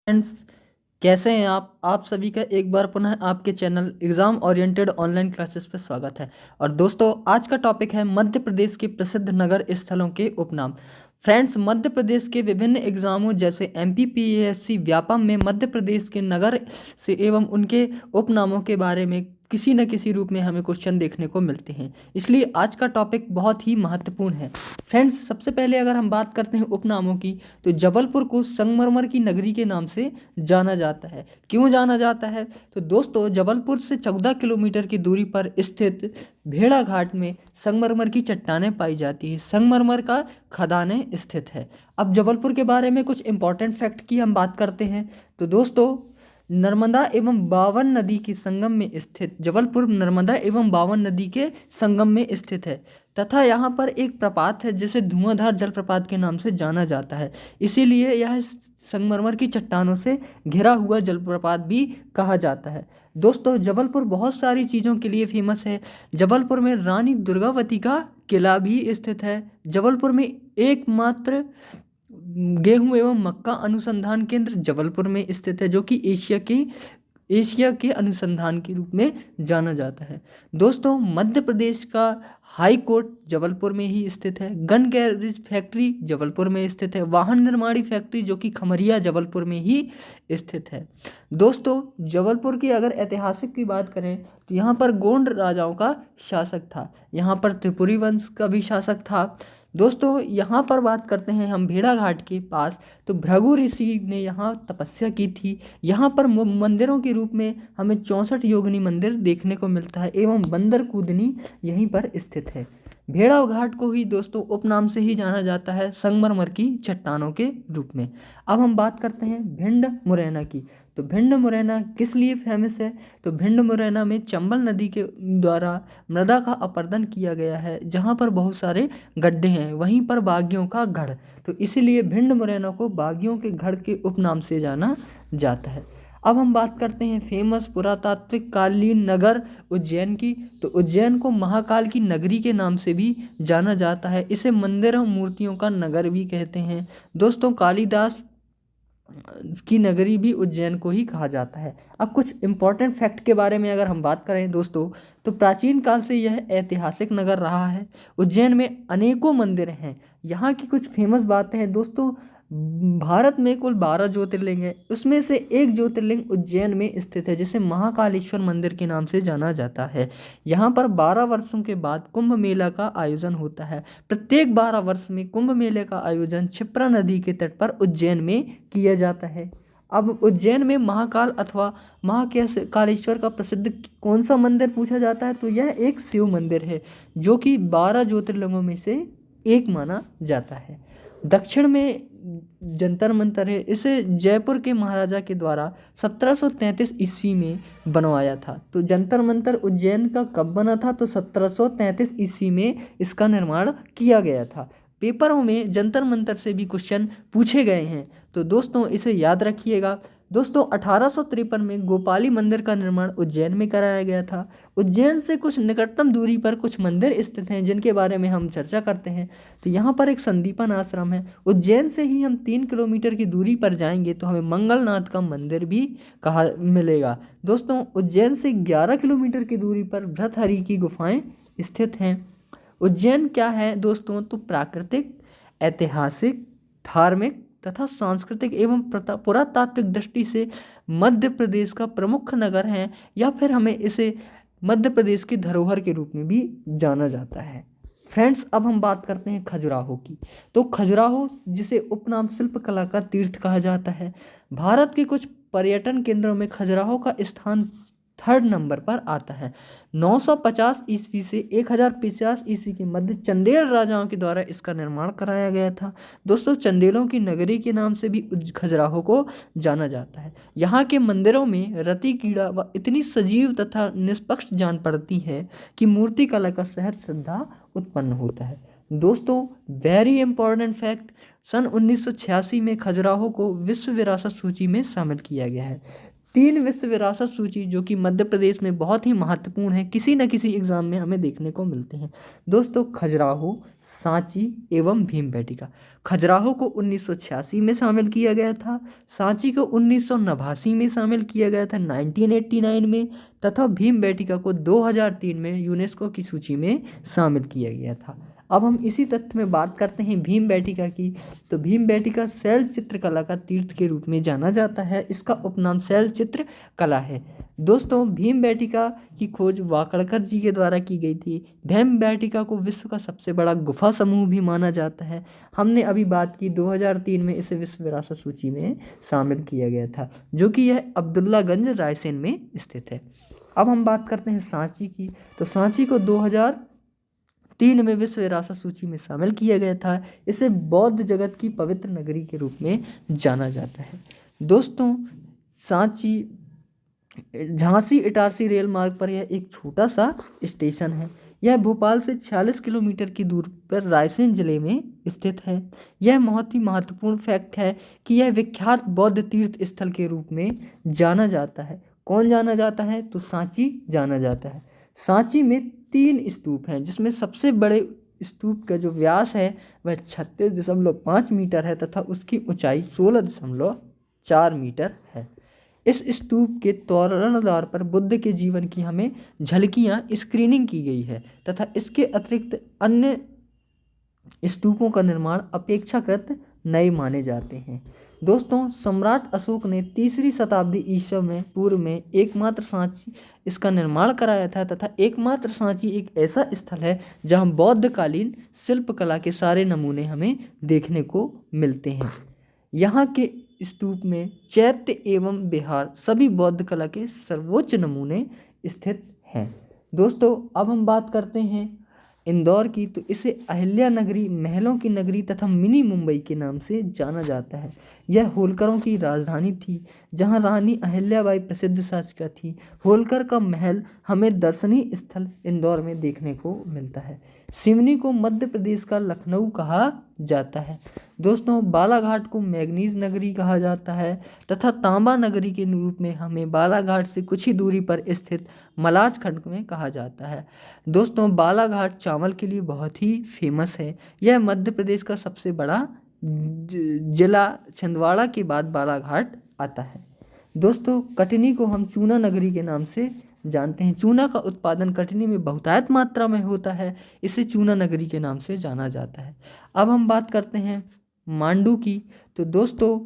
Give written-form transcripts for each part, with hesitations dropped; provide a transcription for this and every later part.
Friends, कैसे हैं आप सभी का एक बार पुनः आपके channel exam oriented online classes पर स्वागत है। और दोस्तों, आज का टॉपिक है मध्य प्रदेश के प्रसिद्ध नगर स्थलों के उपनाम। फ्रेंड्स, मध्य प्रदेश के विभिन्न एग्जामों जैसे एमपीपीएससी व्यापम में मध्य प्रदेश के नगर से एवं उनके उपनामों के बारे में किसी न किसी रूप में हमें क्वेश्चन देखने को मिलते हैं, इसलिए आज का टॉपिक बहुत ही महत्वपूर्ण है। फ्रेंड्स, सबसे पहले अगर हम बात करते हैं उपनामों की, तो जबलपुर को संगमरमर की नगरी के नाम से जाना जाता है। क्यों जाना जाता है? तो दोस्तों, जबलपुर से 14 किलोमीटर की दूरी पर स्थित भेड़ा घाट में संगमरमर की चट्टानें पाई जाती है। संगमरमर का खदानें स्थित है। अब जबलपुर के बारे में कुछ इंपॉर्टेंट फैक्ट की हम बात करते हैं। तो दोस्तों, नर्मदा एवं बावन नदी के संगम में स्थित जबलपुर नर्मदा एवं बावन नदी के संगम में स्थित है तथा यहाँ पर एक प्रपात है जिसे धुआंधार जलप्रपात के नाम से जाना जाता है। इसीलिए यह संगमरमर की चट्टानों से घिरा हुआ जलप्रपात भी कहा जाता है। दोस्तों, जबलपुर बहुत सारी चीज़ों के लिए फेमस है। जबलपुर में रानी दुर्गावती का किला भी स्थित है। जबलपुर में एकमात्र गेहूं एवं मक्का अनुसंधान केंद्र जबलपुर में स्थित है, जो कि एशिया के अनुसंधान के रूप में जाना जाता है। दोस्तों, मध्य प्रदेश का हाई कोर्ट जबलपुर में ही स्थित है। गन गैरेज फैक्ट्री जबलपुर में स्थित है। वाहन निर्माणी फैक्ट्री जो कि खमरिया जबलपुर में ही स्थित है। दोस्तों, जबलपुर की अगर ऐतिहासिक की बात करें तो यहाँ पर गोंड राजाओं का शासक था। यहाँ पर त्रिपुरी वंश का भी शासक था। दोस्तों, यहाँ पर बात करते हैं हम भेड़ा घाट के पास, तो भृगु ऋषि ने यहाँ तपस्या की थी। यहाँ पर मंदिरों के रूप में हमें 64 योगिनी मंदिर देखने को मिलता है एवं बंदर कूदनी यहीं पर स्थित है। भेड़ा घाट को ही दोस्तों उपनाम से ही जाना जाता है, संगमरमर की चट्टानों के रूप में। अब हम बात करते हैं भिंड मुरैना की। तो भिंड मुरैना किस लिए फेमस है? तो भिंड मुरैना में चंबल नदी के द्वारा मृदा का अपरदन किया गया है, जहाँ पर बहुत सारे गड्ढे हैं, वहीं पर बागियों का गढ़, तो इसीलिए भिंड मुरैना को बागियों के गढ़ के उपनाम से जाना जाता है। अब हम बात करते हैं फेमस पुरातात्विक कालीन नगर उज्जैन की। तो उज्जैन को महाकाल की नगरी के नाम से भी जाना जाता है। इसे मंदिरों मूर्तियों का नगर भी कहते हैं। दोस्तों, कालिदास की नगरी भी उज्जैन को ही कहा जाता है। अब कुछ इंपॉर्टेंट फैक्ट के बारे में अगर हम बात करें दोस्तों, तो प्राचीन काल से यह ऐतिहासिक नगर रहा है। उज्जैन में अनेकों मंदिर हैं। यहाँ की कुछ फेमस बातें हैं दोस्तों। भारत में कुल 12 ज्योतिर्लिंग है, उसमें से एक ज्योतिर्लिंग उज्जैन में स्थित है, जिसे महाकालेश्वर मंदिर के नाम से जाना जाता है। यहाँ पर 12 वर्षों के बाद कुंभ मेला का आयोजन होता है। प्रत्येक 12 वर्ष में कुंभ मेले का आयोजन क्षिप्रा नदी के तट पर उज्जैन में किया जाता है। अब उज्जैन में महाकाल अथवा महाकालेश्वर का प्रसिद्ध कौन सा मंदिर पूछा जाता है, तो यह एक शिव मंदिर है, जो कि 12 ज्योतिर्लिंगों में से एक माना जाता है। दक्षिण में जंतर मंतर है। इसे जयपुर के महाराजा के द्वारा 1733 ईस्वी में बनवाया था। तो जंतर मंतर उज्जैन का कब बना था? तो 1733 ईस्वी में इसका निर्माण किया गया था। पेपरों में जंतर मंतर से भी क्वेश्चन पूछे गए हैं, तो दोस्तों इसे याद रखिएगा। दोस्तों, 1853 में गोपाली मंदिर का निर्माण उज्जैन में कराया गया था। उज्जैन से कुछ निकटतम दूरी पर कुछ मंदिर स्थित हैं, जिनके बारे में हम चर्चा करते हैं। तो यहाँ पर एक संदीपन आश्रम है। उज्जैन से ही हम 3 किलोमीटर की दूरी पर जाएंगे तो हमें मंगलनाथ का मंदिर भी कहा मिलेगा। दोस्तों, उज्जैन से 11 किलोमीटर की दूरी पर भृतहरि की गुफाएं स्थित हैं। उज्जैन क्या है दोस्तों? तो प्राकृतिक, ऐतिहासिक, धार्मिक तथा सांस्कृतिक एवं पुरातात्विक दृष्टि से मध्य प्रदेश का प्रमुख नगर है, या फिर हमें इसे मध्य प्रदेश की धरोहर के रूप में भी जाना जाता है। फ्रेंड्स, अब हम बात करते हैं खजुराहो की। तो खजुराहो, जिसे उपनाम शिल्पकला का तीर्थ कहा जाता है, भारत के कुछ पर्यटन केंद्रों में खजुराहो का स्थान 3rd नंबर पर आता है। 950 ईस्वी से 1050 ईस्वी के मध्य चंदेल राजाओं के द्वारा इसका निर्माण कराया गया था। दोस्तों, चंदेलों की नगरी के नाम से भी खजुराहो को जाना जाता है। यहाँ के मंदिरों में रति कीड़ा व इतनी सजीव तथा निष्पक्ष जान पड़ती है कि मूर्ति कला का सहज श्रद्धा उत्पन्न होता है। दोस्तों, वेरी इंपॉर्टेंट फैक्ट, सन 1986 में खजुराहो को विश्व विरासत सूची में शामिल किया गया है। 3 विश्व विरासत सूची जो कि मध्य प्रदेश में बहुत ही महत्वपूर्ण है, किसी न किसी एग्जाम में हमें देखने को मिलते हैं। दोस्तों, खजुराहो, सांची एवं भीमबेटका। खजुराहो को 1986 में शामिल किया गया था, सांची को 1989 में शामिल किया गया था 1989 में, तथा भीमबेटका को 2003 में यूनेस्को की सूची में शामिल किया गया था। अब हम इसी तथ्य में बात करते हैं भीमबेटका की। तो भीमबेटका शैल चित्रकला का तीर्थ के रूप में जाना जाता है, इसका उपनाम शैल चित्र कला है। दोस्तों, भीमबेटका की खोज वाकड़कर जी के द्वारा की गई थी। भीमबेटका को विश्व का सबसे बड़ा गुफा समूह भी माना जाता है। हमने अभी बात की 2003 में इसे विश्व विरासत सूची में शामिल किया गया था, जो कि यह अब्दुल्लागंज रायसेन में स्थित है। अब हम बात करते हैं सांची की। तो सांची को 2003 में विश्व विरासत सूची में शामिल किया गया था। इसे बौद्ध जगत की पवित्र नगरी के रूप में जाना जाता है। दोस्तों, सांची झांसी इटारसी रेल मार्ग पर यह एक छोटा सा स्टेशन है। यह भोपाल से 46 किलोमीटर की दूर पर रायसेन जिले में स्थित है। यह बहुत ही महत्वपूर्ण फैक्ट है कि यह विख्यात बौद्ध तीर्थ स्थल के रूप में जाना जाता है। कौन जाना जाता है? तो सांची जाना जाता है। सांची में 3 स्तूप हैं, जिसमें सबसे बड़े स्तूप का जो व्यास है वह 36.5 मीटर है तथा उसकी ऊंचाई 16.4 मीटर है। इस स्तूप के तोरण द्वार पर बुद्ध के जीवन की हमें झलकियां स्क्रीनिंग की गई है तथा इसके अतिरिक्त अन्य स्तूपों का निर्माण अपेक्षाकृत नए माने जाते हैं। दोस्तों, सम्राट अशोक ने 3री शताब्दी ईसा में पूर्व में एकमात्र सांची इसका निर्माण कराया था तथा एकमात्र सांची एक ऐसा स्थल है जहां बौद्धकालीन शिल्पकला के सारे नमूने हमें देखने को मिलते हैं। यहाँ के स्तूप में चैत्य एवं विहार सभी बौद्ध कला के सर्वोच्च नमूने स्थित हैं। दोस्तों, अब हम बात करते हैं इंदौर की। तो इसे अहिल्या नगरी, महलों की नगरी तथा मिनी मुंबई के नाम से जाना जाता है। यह होलकरों की राजधानी थी, जहां रानी अहिल्याबाई प्रसिद्ध शासिका थी। होलकर का महल हमें दर्शनीय स्थल इंदौर में देखने को मिलता है। सिवनी को मध्य प्रदेश का लखनऊ कहा जाता है। दोस्तों, बालाघाट को मैग्नीज नगरी कहा जाता है तथा तांबा नगरी के रूप में हमें बालाघाट से कुछ ही दूरी पर स्थित मलाज खंड में कहा जाता है। दोस्तों, बालाघाट चावल के लिए बहुत ही फेमस है। यह मध्य प्रदेश का सबसे बड़ा जिला छिंदवाड़ा के बाद बालाघाट आता है। दोस्तों, कटनी को हम चूना नगरी के नाम से जानते हैं। चूना का उत्पादन कटनी में बहुतायत मात्रा में होता है, इसे चूना नगरी के नाम से जाना जाता है। अब हम बात करते हैं मांडू की। तो दोस्तों,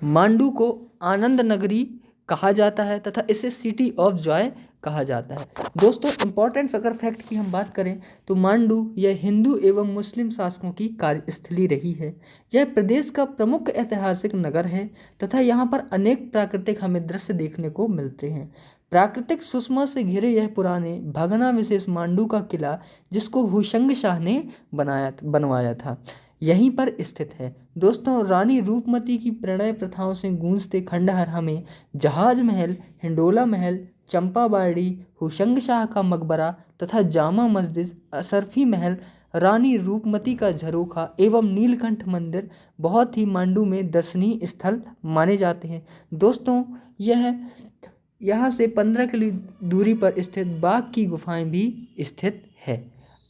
मांडू को आनंद नगरी कहा जाता है तथा इसे सिटी ऑफ जॉय कहा जाता है। दोस्तों, इंपॉर्टेंट अगर फैक्ट की हम बात करें तो मांडू यह हिंदू एवं मुस्लिम शासकों की कार्यस्थली रही है। यह प्रदेश का प्रमुख ऐतिहासिक नगर है तथा यहाँ पर अनेक प्राकृतिक हमें दृश्य देखने को मिलते हैं। प्राकृतिक सुषमा से घिरे यह पुराने भगना विशेष मांडू का किला, जिसको हुशंग शाह ने बनवाया था, यहीं पर स्थित है। दोस्तों, रानी रूपमती की प्रणय प्रथाओं से गूंजते खंडहर हमें जहाज महल, हिंडोला महल, चंपाबाड़ी, हुशंग शाह का मकबरा तथा जामा मस्जिद, असरफी महल, रानी रूपमती का झरोखा एवं नीलकंठ मंदिर बहुत ही मांडू में दर्शनीय स्थल माने जाते हैं। दोस्तों, यहाँ से 15 किलो दूरी पर स्थित बाघ की गुफाएं भी स्थित है।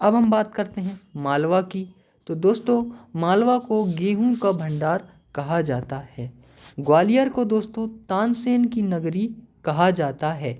अब हम बात करते हैं मालवा की। तो दोस्तों, मालवा को गेहूं का भंडार कहा जाता है। ग्वालियर को दोस्तों तानसेन की नगरी कहा जाता है।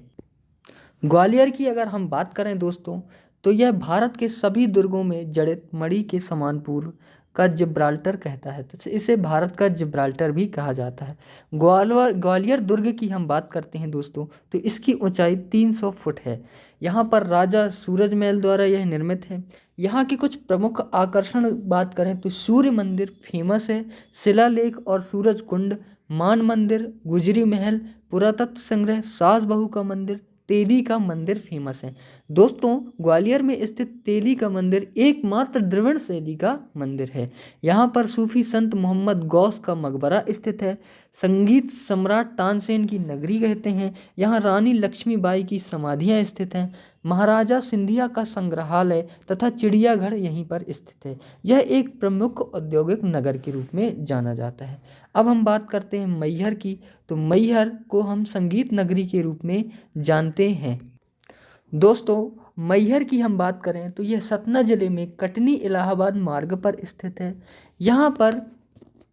ग्वालियर की अगर हम बात करें दोस्तों, तो यह भारत के सभी दुर्गों में जड़ित मणि के समान पूर्व का जिब्राल्टर कहता है, तो इसे भारत का जिब्राल्टर भी कहा जाता है। ग्वालियर दुर्ग की हम बात करते हैं दोस्तों, तो इसकी ऊंचाई 300 फुट है। यहाँ पर राजा सूरजमल द्वारा यह निर्मित है। यहाँ के कुछ प्रमुख आकर्षण बात करें तो सूर्य मंदिर फेमस है, शिलालेख और सूरज कुंड, मान मंदिर, गुजरी महल, पुरातत्व संग्रह, सास बहू का मंदिर, तेली का मंदिर फेमस है। दोस्तों, ग्वालियर में स्थित तेली का मंदिर एकमात्र द्रविड़ शैली का मंदिर है। यहाँ पर सूफी संत मोहम्मद गौस का मकबरा स्थित है। संगीत सम्राट तानसेन की नगरी कहते हैं। यहाँ रानी लक्ष्मीबाई की समाधियाँ स्थित हैं। महाराजा सिंधिया का संग्रहालय तथा चिड़ियाघर यहीं पर स्थित है। यह एक प्रमुख औद्योगिक नगर के रूप में जाना जाता है। अब हम बात करते हैं मैहर की। तो मैहर को हम संगीत नगरी के रूप में जानते हैं। दोस्तों, मैहर की हम बात करें तो यह सतना जिले में कटनी इलाहाबाद मार्ग पर स्थित है। यहाँ पर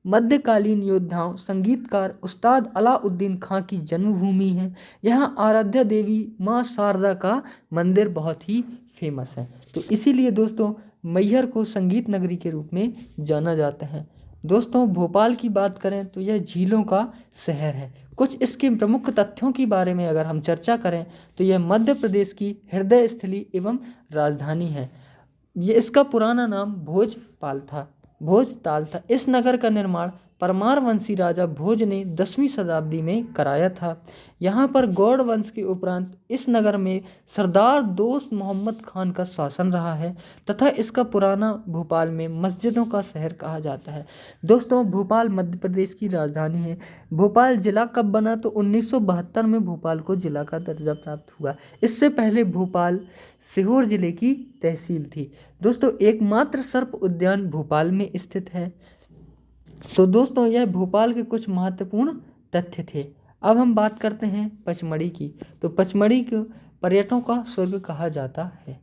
मध्यकालीन योद्धाओं संगीतकार उस्ताद अलाउद्दीन खां की जन्मभूमि है। यहाँ आराध्या देवी माँ शारदा का मंदिर बहुत ही फेमस है। तो इसीलिए दोस्तों मैहर को संगीत नगरी के रूप में जाना जाता है। दोस्तों, भोपाल की बात करें तो यह झीलों का शहर है। कुछ इसके प्रमुख तथ्यों के बारे में अगर हम चर्चा करें तो यह मध्य प्रदेश की हृदय स्थली एवं राजधानी है। ये इसका पुराना नाम भोजताल था। इस नगर का निर्माण परमार वंशी राजा भोज ने 10वीं शताब्दी में कराया था। यहाँ पर गौड़ वंश के उपरांत इस नगर में सरदार दोस्त मोहम्मद खान का शासन रहा है तथा इसका पुराना भोपाल में मस्जिदों का शहर कहा जाता है। दोस्तों, भोपाल मध्य प्रदेश की राजधानी है। भोपाल जिला कब बना तो 1972 में भोपाल को जिला का दर्जा प्राप्त हुआ। इससे पहले भोपाल सीहोर जिले की तहसील थी। दोस्तों, एकमात्र सर्प उद्यान भोपाल में स्थित है। तो दोस्तों, यह भोपाल के कुछ महत्वपूर्ण तथ्य थे। अब हम बात करते हैं पचमढ़ी की। तो पचमढ़ी को पर्यटकों का स्वर्ग कहा जाता है।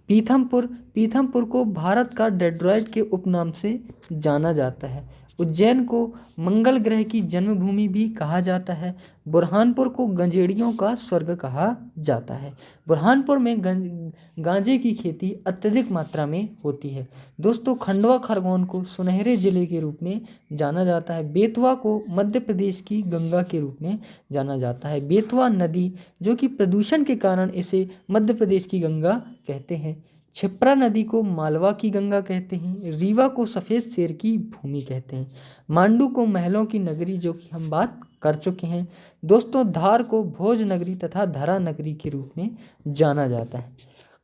पीथमपुर को भारत का डेट्रॉइट के उपनाम से जाना जाता है। उज्जैन को मंगल ग्रह की जन्मभूमि भी कहा जाता है। बुरहानपुर को गंजेड़ियों का स्वर्ग कहा जाता है। बुरहानपुर में गांजे की खेती अत्यधिक मात्रा में होती है। दोस्तों, खंडवा खरगोन को सुनहरे जिले के रूप में जाना जाता है। बेतवा को मध्य प्रदेश की गंगा के रूप में जाना जाता है। बेतवा नदी जो कि प्रदूषण के कारण इसे मध्य प्रदेश की गंगा कहते हैं। क्षिप्रा नदी को मालवा की गंगा कहते हैं। रीवा को सफ़ेद शेर की भूमि कहते हैं। मांडू को महलों की नगरी जो कि हम बात कर चुके हैं। दोस्तों, धार को भोज नगरी तथा धरा नगरी के रूप में जाना जाता है।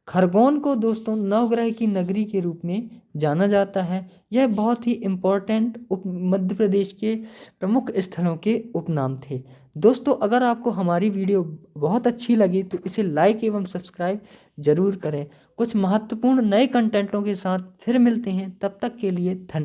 खरगोन को दोस्तों नवग्रह की नगरी के रूप में जाना जाता है। यह बहुत ही इम्पोर्टेंट मध्य प्रदेश के प्रमुख स्थलों के उपनाम थे। दोस्तों, अगर आपको हमारी वीडियो बहुत अच्छी लगी तो इसे लाइक एवं सब्सक्राइब जरूर करें। कुछ महत्वपूर्ण नए कंटेंटों के साथ फिर मिलते हैं, तब तक के लिए धन्यवाद।